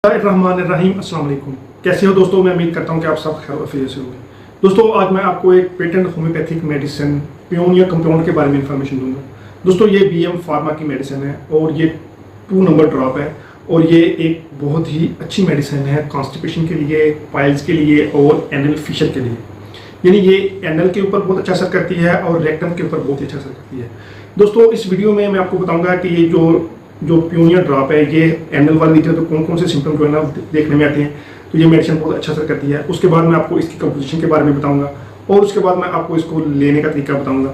रहमान अस्सलाम वालेकुम। कैसे हो दोस्तों? मैं उम्मीद करता हूँ कि आप सब खैर वफियत से होंगे। दोस्तों आज मैं आपको एक patent homeopathic medicine Paeonia compound के बारे में इंफॉर्मेशन दूंगा। दोस्तों ये बीएम फार्मा की मेडिसिन है और ये 2 नंबर ड्रॉप है और ये एक बहुत ही अच्छी मेडिसिन है कॉन्स्टिपेशन के लिए, पाइल्स के लिए और एनल फिशर के लिए। यानी ये एनल के ऊपर बहुत अच्छा असर करती है और रेक्टम के ऊपर बहुत अच्छा असर करती है। दोस्तों इस वीडियो में मैं आपको बताऊंगा कि ये जो पियोनिया ड्रॉप है ये एनल वाले रीजन तो कौन कौन से सिम्टम जो है ना देखने में आते हैं, तो ये मेडिसिन बहुत अच्छा असर करती है। उसके बाद मैं आपको इसकी कंपोजिशन के बारे में बताऊंगा और उसके बाद मैं आपको इसको लेने का तरीका बताऊंगा।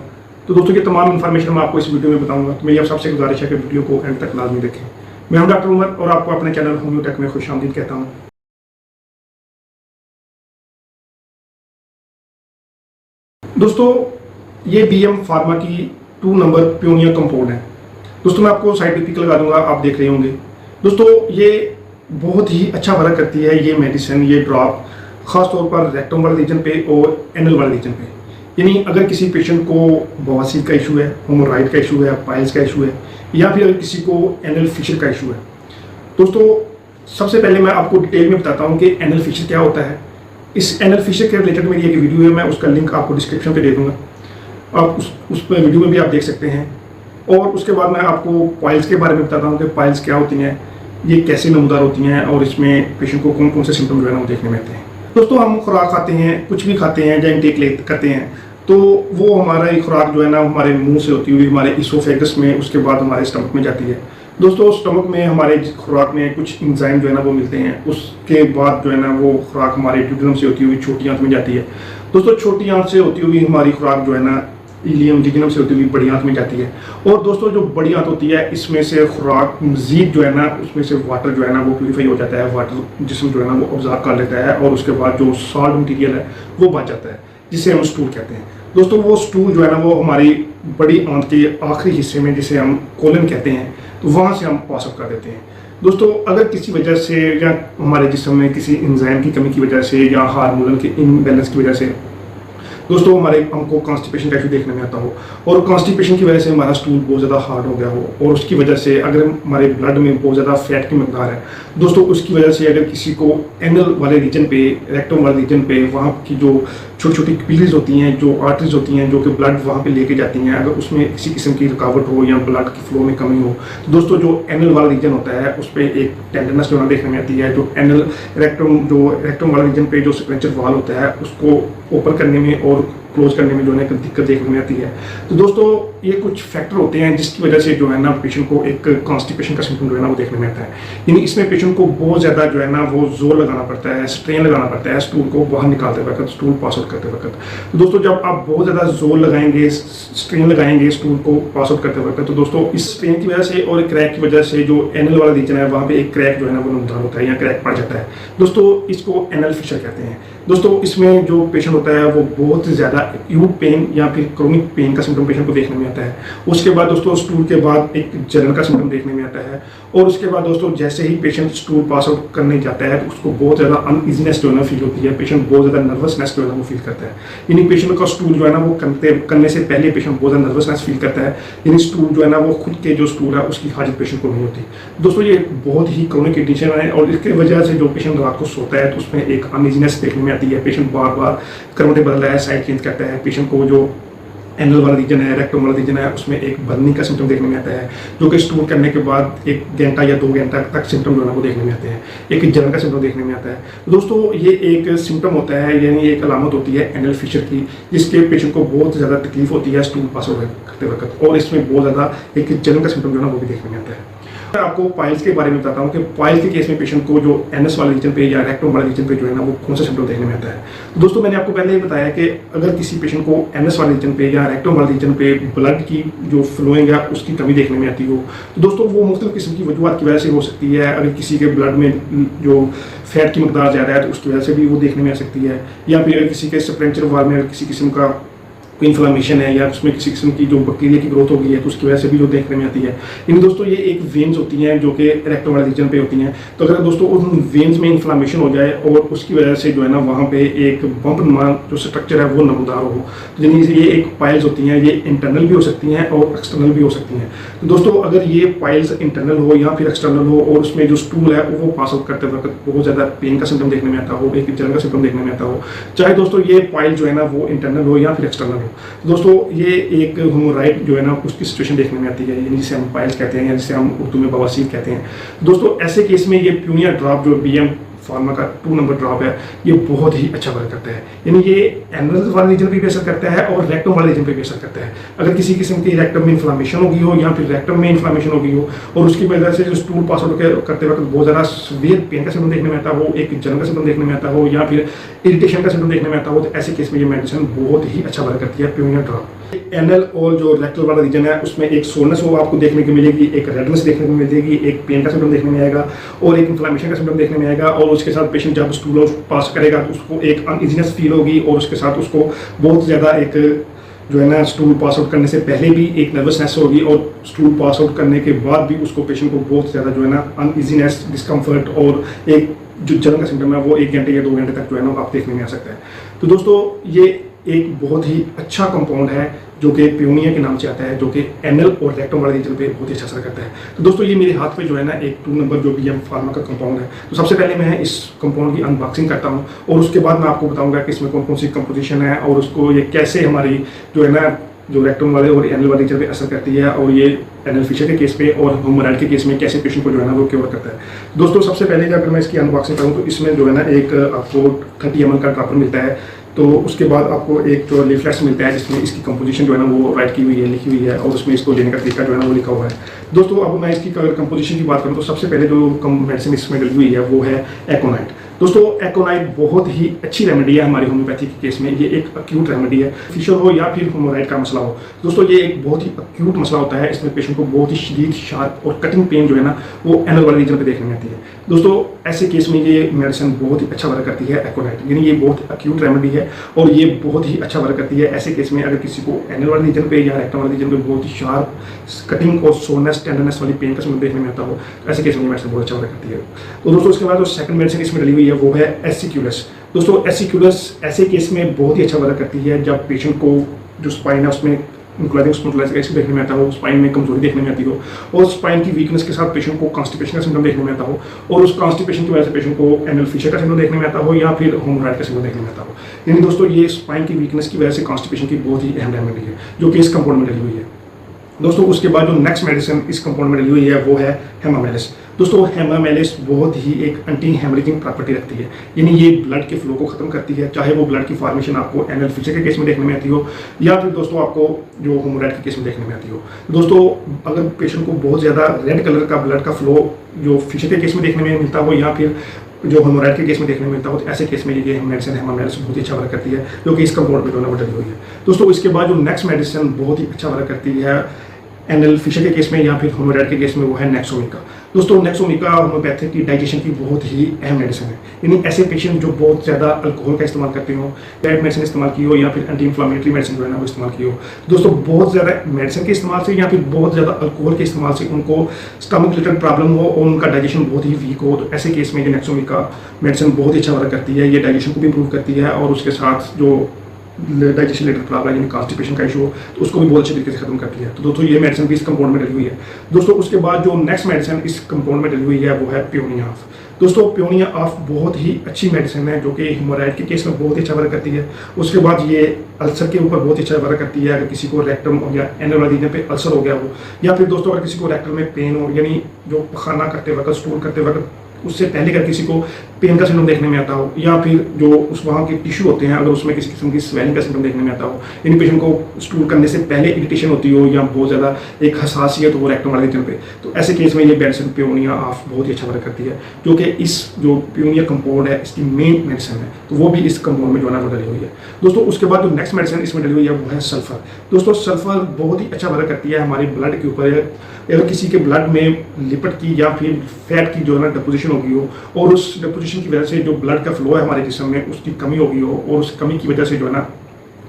तो दोस्तों ये तमाम इन्फॉर्मेशन मैं आपको इस वीडियो में बताऊंगा। तो मेरी आप सबसे गुजारिश है कि वीडियो को एंड तक लाजमी देखें। मैं हूं डॉक्टर उमर और आपको अपने चैनल होम्योटेक में खुशामदीद कहता हूँ। दोस्तों ये बीएम फार्मा की 2 नंबर पियोनिया कंपाउंड है। दोस्तों मैं आपको साइड पे पिक लगा दूंगा, आप देख रहे होंगे। दोस्तों ये बहुत ही अच्छा वर्क करती है ये मेडिसिन, ये ड्रॉप खास तौर पर रेक्टम वाले रीजन पे और एनल वाले रीजन पे। यानी अगर किसी पेशेंट को बवासीर का इशू है, होमोराइड का इशू है, पाइल्स का इशू है या फिर अगर किसी को एनल फिशर का इशू है। दोस्तों सबसे पहले मैं आपको डिटेल में बताता हूँ कि एनल फिशर क्या होता है। इस एनल फिशर के रिलेटेड मेरी एक वीडियो है, मैं उसका लिंक आपको डिस्क्रिप्शन पे दे दूंगा, आप उस वीडियो में भी आप देख सकते हैं। और उसके बाद मैं आपको पाइल्स के बारे में बताता हूँ कि पाइल्स क्या होती हैं, ये कैसे नमूदार होती हैं और इसमें पेशेंट को कौन कौन से सिम्टम जो है ना वो देखने में आते हैं। दोस्तों हम खुराक खाते हैं, कुछ भी खाते हैं या इनटेक करते हैं, तो वो हमारा खुराक जो है ना हमारे मुंह से होती हुई हमारे इसोफेगस में, उसके बाद हमारे स्टमक में जाती है। दोस्तों स्टमक में हमारे खुराक में कुछ इंजाइम जो है ना वो मिलते हैं, उसके बाद जो है ना वो खुराक हमारे ड्यूडेनम से होती हुई छोटी आंत में जाती है। दोस्तों छोटी आंत से होती हुई हमारी खुराक जो है ना इलियम जिग्नम से होती हुई बड़ी आंत में जाती है। और दोस्तों जो बड़ी आंत होती है इसमें से खुराक मजीद जो है ना उसमें से वाटर जो है ना वो प्यूरीफाई हो जाता है, वाटर जिसम जो है ना वो ऑब्जर्व कर लेता है और उसके बाद जो सॉल्ट मटीरियल है वो बच जाता है, जिसे हम स्टूल कहते हैं। दोस्तों वो स्टूल जो है ना वो हमारी बड़ी आंत के आखिरी हिस्से में, जिसे हम कोलन कहते हैं, तो वहाँ से हम पास आउट कर देते हैं। दोस्तों अगर किसी वजह से या हमारे जिस्म में किसी एंजाइम की कमी की वजह से या हार्मोनल के इम्बैलेंस की वजह से दोस्तों हमको कॉन्स्टिपेशन का इशू देखने में आता हो और कॉन्स्टिपेशन की वजह से हमारा स्टूल बहुत ज़्यादा हार्ड हो गया हो और उसकी वजह से अगर हमारे ब्लड में बहुत ज़्यादा फैट की मकदार है, दोस्तों उसकी वजह से अगर किसी को एनल वाले रीजन पे, रेक्टम वाले रीजन पे, वहाँ की जो छोटी छोटी कैपिलरीज होती हैं, जो आर्टरीज होती हैं, जो कि ब्लड वहाँ पे लेके जाती हैं, अगर उसमें किसी किस्म की रुकावट हो या ब्लड की फ्लो में कमी हो, तो दोस्तों जो एनल वाला रीजन होता है उस पर एक टेंडरनेस जो देखने में आती है। जो एनल रेक्टम वाले रीजन पे जो सिग्नेचर वाल होता है उसको ओपन करने में और क्लोज करने में जो है दिक्कत देखने में आती है। तो दोस्तों ये कुछ फैक्टर होते हैं जिसकी वजह से जो है ना पेशेंट को एक कॉन्स्टिपेशन का सिम्टम जो है ना वो देखने में आता है। यानी इसमें पेशेंट को बहुत ज़्यादा जो है ना वो जोर लगाना पड़ता है, स्ट्रेन लगाना पड़ता है स्टूल को बाहर निकालते वक्त, स्टूल पास आउट करते वक्त। तो दोस्तों जब आप बहुत ज़्यादा जोर लगाएंगे, स्ट्रेन लगाएंगे स्टूल को पास आउट करते वक्त, तो दोस्तों इस स्ट्रेन की वजह से और क्रैक की वजह से जो एनल वाला रीजन है वहाँ पे एक क्रैक जो है ना वो नमदार होता है या क्रैक पड़ जाता है। दोस्तों इसको एनल फिशर कहते हैं। दोस्तों इसमें जो पेशेंट होता है वो बहुत ज़्यादा एक्यूट पेन या फिर क्रोनिक पेन का सिम्टम पेशेंट को देखने में आता है। उसके बाद दोस्तों स्टूल के बाद एक जलन का सिम्टम देखने में आता है और उसके बाद दोस्तों जैसे ही पेशेंट स्टूल पास आउट करने जाता है तो उसको बहुत ज़्यादा अनइजीनेस जो है ना फील होती है, पेशेंट बहुत ज़्यादा नर्वसनेस जो है ना वो फील करता है। यानी पेशेंट का स्टूल जो है ना वो करने से पहले पेशेंट बहुत ज़्यादा नर्वसनेस फील करता है। यानी स्टूल जो है ना वो खुद के जो स्टूल है उसकी हाजत पेशेंट को नहीं होती। दोस्तों ये बहुत ही क्रोनिक कंडीशन है और इसकी वजह से जो पेशेंट रात को सोता है तो उसमें एक अनइजीनेस देखने में आती है। पेशेंट बार बार करवटें बदल रहा है, साइड चेंज करता है। पेशेंट को जो एनल वाला रीजन है, रेक्टम वाला रीजन है, उसमें एक बर्निंग का सिम्टम देखने में आता है, जो कि स्टूल करने के बाद 1 घंटा या 2 घंटा तक सिम्टम जो है वो देखने में आते हैं। एक जलन का सिम्टम देखने में आता है। दोस्तों ये एक सिम्टम होता है, यानी एक अलामत होती है एनल फिशर की, जिसके पेशेंट को बहुत ज़्यादा तकलीफ होती है स्टूल पास आउट करते वक्त और इसमें बहुत ज़्यादा एक जलन का सिम्टम जो है वो भी देखने में आता है। मैं आपको पाइल्स के बारे में बताता हूँ कि पाइल्स के केस में पेशेंट को जो एनएस वाले रीजन पे या रेक्टम वाले रीजन पे जो है ना वो कौन सा सिम्टम देखने में आता है। तो दोस्तों मैंने आपको पहले ही बताया कि अगर किसी पेशेंट को एनएस वाले रीजन पे या रेक्टम वाले रीजन पे ब्लड की जो फ्लोइंग है उसकी कमी देखने में आती हो, तो दोस्तों वो मुख्तलिफ किस्म की वजूहत की वजह से हो सकती है। अगर किसी के ब्लड में जो फैट की मकदार ज़्यादा है तो उसकी वजह से भी वो देखने में आ सकती है, या फिर किसी के स्प्रेंचर वाल में किसी किस्म का कोई इन्फ्लामेशन है या उसमें किसी किस्म की जो बैक्टीरिया की ग्रोथ हो गई है तो उसकी वजह से भी जो देखने में आती है। इन दोस्तों ये एक वेन्स होती हैं जो कि रेक्टम वाले रीजन पे होती हैं। तो अगर दोस्तों उन वेन्स में इन्फ्लामेशन हो जाए और उसकी वजह से जो है ना वहाँ पे एक बम्प नुमा जो स्ट्रक्चर है वो नमूदार हो, तो यानी ये एक पाइल्स होती हैं, ये इंटरनल भी हो सकती हैं और एक्सटर्नल भी हो सकती हैं। तो दोस्तों अगर ये पाइल्स इंटरनल हो या फिर एक्सटर्नल हो और उसमें जो स्टूल है वो पास आउट करते वक्त बहुत ज़्यादा पेन का सिम्टम देखने में आता हो, एक जलन का सिम्टम देखने में आता हो, चाहे दोस्तों ये पाइल जो है ना वो इंटरनल हो या फिर एक्सटर्नल हो, तो दोस्तों ये एक हेमोराइड जो है ना उसकी सिचुएशन देखने में आती है, यानी जिसे हम पाइल्स कहते हैं या जिसे हम उर्दू में बवासीर कहते हैं। दोस्तों ऐसे केस में ये प्यूनिया ड्रॉप जो बीएम फार्मा का 2 नंबर ड्रॉप है ये बहुत ही अच्छा वर्क करता है, यानी ये एनल वाले रीजन पे भी असर करता है और रेक्टम वाले रीजन पे भी असर करता है। अगर किसी किस्म की रेक्टम में इन्फ्लामेशन हो गई हो या फिर रेक्टम में इन्फ्लामेशन हो गई हो और उसकी वजह से जो स्टूल पास आउट करते वक्त बहुत ज़्यादा सीवियर पेन का सिम्टम देखने में आता हो, एक जलन का सिम्टम देखने में आता हो या फिर इरिटेशन का सिम्टम देखने में आता हो, तो ऐसे केस में ये मेडिसिन बहुत ही अच्छा वर्क करती है प्यूनिया ड्रॉप। एनल और जो रेक्टल वाला रीजन है उसमें एक सोरनेस वो आपको देखने को मिलेगी, एक रेडनेस देखने को मिलेगी, एक पेन का सिम्टम देखने में आएगा और एक इन्फ्लामेशन का सिम्टम देखने में आएगा। और उसके साथ पेशेंट जब स्टूल पास करेगा तो उसको एक अनइजीनेस फील होगी और उसके साथ उसको बहुत ज़्यादा एक जो है ना स्टूल पास आउट करने से पहले भी एक नर्वसनेस होगी और स्टूल पास आउट करने के बाद भी उसको पेशेंट को बहुत ज़्यादा जो है ना अनइजीनेस, डिस्कम्फर्ट और एक जो जलन का सिम्टम है वो 1 घंटे या 2 घंटे तक जो है ना आप देखने में आ सकता है। तो दोस्तों ये एक बहुत ही अच्छा कंपाउंड है जो कि प्यूनिया के नाम से आता है, जो कि एनल और रेक्टम वाले रीजन पे बहुत ही अच्छा असर करता है। तो दोस्तों ये मेरे हाथ पे जो है ना एक 2 नंबर जो बीएम फार्मा का कंपाउंड है। तो सबसे पहले मैं इस कंपाउंड की अनबॉक्सिंग करता हूँ और उसके बाद मैं आपको बताऊंगा कि इसमें कौन कौन सी कंपोजिशन है और उसको ये कैसे हमारी जो है ना जो रेक्टम वाले और एनल वाले रीजन पे असर करती है और ये एनल फिशर के केस पे और हेमोराइड के केस में कैसे पेशेंट को जो है ना वो क्योर करता है। दोस्तों सबसे पहले अगर मैं इसकी अनबॉक्सिंग करूँ तो इसमें जो है ना एक आपको 30 ml का ड्रॉपर मिलता है। तो उसके बाद आपको एक जो लीफलेट्स मिलता है जिसमें इसकी कंपोजिशन जो है ना वो राइट की हुई है, लिखी हुई है और उसमें इसको लेने का तरीका जो है ना वो लिखा हुआ है। दोस्तों अब मैं इसकी अगर कंपोजिशन की बात करूँ तो सबसे पहले जो मेडिसिन इसमें डली हुई है वो है एकोनाइट। दोस्तों एकोनाइट बहुत ही अच्छी रेमेडी है हमारी होम्योपैथी के केस में, ये एक अक्यूट रेमेडी है, फिशर हो या फिर हेमोराइड का मसला हो। दोस्तों ये एक बहुत ही अक्यूट मसला होता है, इसमें पेशेंट को बहुत ही शदीद, शार्प और कटिंग पेन जो है ना वो एनल वाले रीजन पे देखने में आती है। दोस्तों ऐसे केस में ये मेडिसिन बहुत ही अच्छा वर्क करती है एकोनाइट, यानी ये बहुत अक्यूट रेमेडी है और ये बहुत ही अच्छा वर्क करती है ऐसे केस में अगर किसी को एनल वाले रीजन पे या रेक्टम वाले रीजन पे बहुत ही शार्प कटिंग और सोरनेस, टेंडरनेस वाली पेन का सिम्टम देखने में आता हो, ऐसे केस में मेडिसिन बहुत अच्छा वर्क करती है। तो दोस्तों उसके बाद जो सेकंड मेडिसिन इसमें डली हुई है वो है एसिक्यूलस। दोस्तों एसिक्यूलस ऐसे केस में बहुत ही अच्छा वर्क करती है जब पेशेंट को जो स्पाइन है उसमें इंक्लाइडिंग स्पॉन्डिलाइटिस देखने में आता हो, स्पाइन में कमजोरी देखने में आती हो और स्पाइन की वीकनेस के साथ पेशेंट को कॉन्स्टिपेशन का सिम्टम देखने में आता हो और उस कॉन्स्टिपेशन की वजह से पेशेंट को एनल फिशर का सिम्टम देखने में आता हो या फिर हेमोराइड का सिम्टम देखने में आता हो। यानी दोस्तों ये स्पाइन की वीकनेस की वजह से कॉन्स्टिपेशन की बहुत ही अहम रेमेडी है जो कि इस कंपाउंड में डली हुई है। दोस्तों उसके बाद जो नेक्स्ट मेडिसिन इस कंपाउंड में डली हुई है वो है हेमामेलिस। दोस्तों हेमामेलिस बहुत ही एक एंटी हेमरेजिंग प्रॉपर्टी रखती है, यानी ये ब्लड के फ्लो को खत्म करती है, चाहे वो ब्लड की फॉर्मेशन आपको एनल फिशर के केस में देखने में आती हो या फिर दोस्तों आपको जो हेमोराइड के केस में देखने में आती हो। दोस्तों अगर पेशेंट को बहुत ज़्यादा रेड कलर का ब्लड का फ्लो जो फिशर के केस में देखने में मिलता हो या फिर जो हेमोराइड के केस में देखने में मिलता हो, तो ऐसे केस में ये मेडिसिन हेमामेलिस बहुत ही अच्छा वर्क करती है जो कि इस कंपाउंड में दोनों डली हुई है। दोस्तों इसके बाद जो नेक्स्ट मेडिसिन बहुत ही अच्छा वर्क करती है एनल फिशर के केस में या फिर हेमोराइड के केस में वो है नेक्सोमिका। दोस्तों नेक्सोमिका होम्योपैथी की डाइजेशन की बहुत ही अहम मेडिसिन है, यानी ऐसे पेशेंट जो बहुत ज़्यादा अल्कोहल का इस्तेमाल करते हो, डाइट मेडिसिन इस्तेमाल की हो या फिर एंटी इन्फ्लामेटरी मेडिसिन जो है ना वो इस्तेमाल की हो। दोस्तों बहुत ज़्यादा मेडिसिन के इस्तेमाल से या फिर बहुत ज़्यादा अल्कोहल के इस्तेमाल से उनको स्टमक रिलेटेड प्रॉब्लम हो और उनका डाइजेशन बहुत ही वीक हो, तो ऐसे केस में ये नेक्सोमिका मेडिसिन बहुत ही अच्छा वर्क करती है। ये डाइजेशन को भी इम्प्रूव करती है और उसके साथ जो डाइजेशन रिलेटेड प्रॉब्लम यानी कॉन्स्टिपेशन का इशू हो तो उसको भी बहुत अच्छे तरीके से खत्म करती है। तो दोस्तों ये मेडिसिन भी इस कंपाउंड में डली हुई है। दोस्तों उसके बाद जो नेक्स्ट मेडिसिन इस कंपाउंड में डली हुई है वो है प्यूनिया ऑफ। दोस्तों प्यूनिया ऑफ बहुत ही अच्छी मेडिसिन है जो कि हेमोराइड के केस में बहुत ही अच्छा वर्क करती है। उसके बाद ये अल्सर के ऊपर बहुत ही अच्छा वर्क करती है, अगर किसी को रेक्टम या एनल वाले रीजन पे अल्सर हो गया हो या फिर दोस्तों अगर किसी को रेक्टम में पेन हो, यानी जो खाना करते वक्त, स्टूल करते वक्त उससे पहले अगर किसी को पेन का सिम्टम देखने में आता हो या फिर जो उस वहाँ के टिश्यू होते हैं अगर उसमें किसी किस्म की स्वेलिंग का सिम्टम देखने में आता हो, यानी पेशेंट को स्टूल करने से पहले इरिटेशन होती हो या बहुत ज़्यादा एक हसासियत हो रेक्टम वाले रीजन पे, तो ऐसे केस में ये मेडिसिन प्यूनिया ऑफ बहुत ही अच्छा वर्क करती है जो कि इस जो प्यूनिया कंपाउंड है इसकी मेन मेडिसिन है, तो वो भी इस कंपाउंड में जो है ना डली हुई है। दोस्तों उसके बाद जो नेक्स्ट मेडिसिन इसमें डली हुई है वो है सल्फर। दोस्तों सल्फर बहुत ही अच्छा वर्क करती है हमारे ब्लड के ऊपर, अगर किसी के ब्लड में लिपिड की या फिर फैट की जो है ना डिपोजिशन होगी हो और उस डिपोजिशन की वजह से जो ब्लड का फ्लो है हमारे जिस्म में उसकी कमी होगी हो और उस कमी की वजह से जो है ना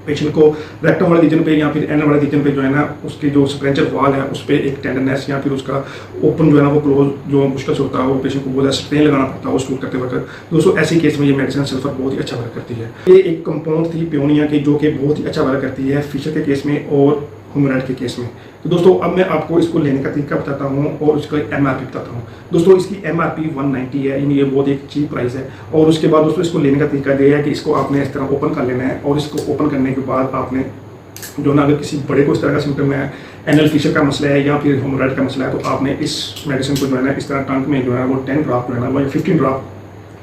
पेशेंट को रेक्टम वाले रीजन पे या फिर एनल वाले रीजन पे जो है ना उसके जो स्प्रेंचर वॉल है उस पर एक टेंडरनेस या फिर उसका ओपन जो है ना वो क्लोज जो मुश्किल से होता है, वो पेशेंट को बहुत ज़्यादा स्ट्रेन लगाना पड़ता है वो स्टूल करते वक्त। दोस्तों ऐसी केस में ये मेडिसिन सल्फर बहुत ही अच्छा वर्क करती है। ये एक कंपाउंड थी पियोनिया की जो कि बहुत ही अच्छा वर्क करती है फिशर के केस में और हेमोरेड के केस में। तो दोस्तों अब मैं आपको इसको लेने का तरीका बताता हूँ और उसका MRP बताता हूँ। दोस्तों इसकी MRP 190 है, यानी ये बहुत एक चीप प्राइस है। और उसके बाद दोस्तों इसको लेने का तरीका ये है कि इसको आपने इस तरह ओपन कर लेना है और इसको ओपन करने के बाद आपने जो ना अगर किसी बड़े को इस तरह का सिम्टम है, एनल फिशर का मसला है या फिर हेमोरेड का मसला है, तो आपने इस मेडिसिन को जो है ना इस तरह टंक में जो है वो 10 ड्रॉप जो है ना वो 15 ड्रॉप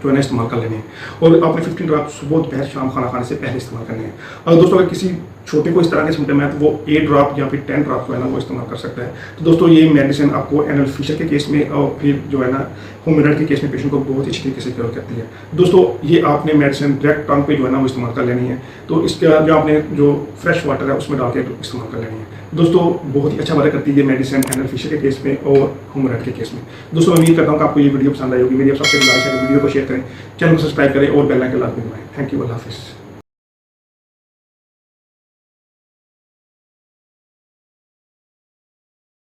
जो है ना इस्तेमाल कर लेने हैं। और आपने 15 ड्रॉप सुबह दोपहर शाम खाना खाने से पहले इस्तेमाल करने हैं। और दोस्तों अगर किसी छोटे को इस तरह के सिम्टम है तो वो 8 ड्रॉप या फिर 10 ड्रॉप जो है ना वो इस्तेमाल कर सकता है। तो दोस्तों ये मेडिसिन आपको एनल फिशर के केस में और फिर जो है ना हेमोरेड के केस में पेशेंट को बहुत अच्छी तरीके से क्योर करती है। दोस्तों ये आपने मेडिसिन डायरेक्ट टंग पे जो है ना वो इस्तेमाल कर लेनी है। तो इसका जो आपने जो फ्रेश वाटर है उसमें डाल के इस्तेमाल कर लेनी है। दोस्तों बहुत ही अच्छा वर्क करती है ये मेडिसिन एनल फिशर के केस में और हेमोरेड के केस में। दोस्तों मैं उम्मीद करता हूँ कि आपको ये वीडियो पसंद आई होगी। मेरी सबसे गुजारिश है वीडियो को शेयर करें, चैनल को सब्सक्राइब करें और बेल आइकन लाजमी दबाएं। थैंक यू, अल्लाह हाफिज़।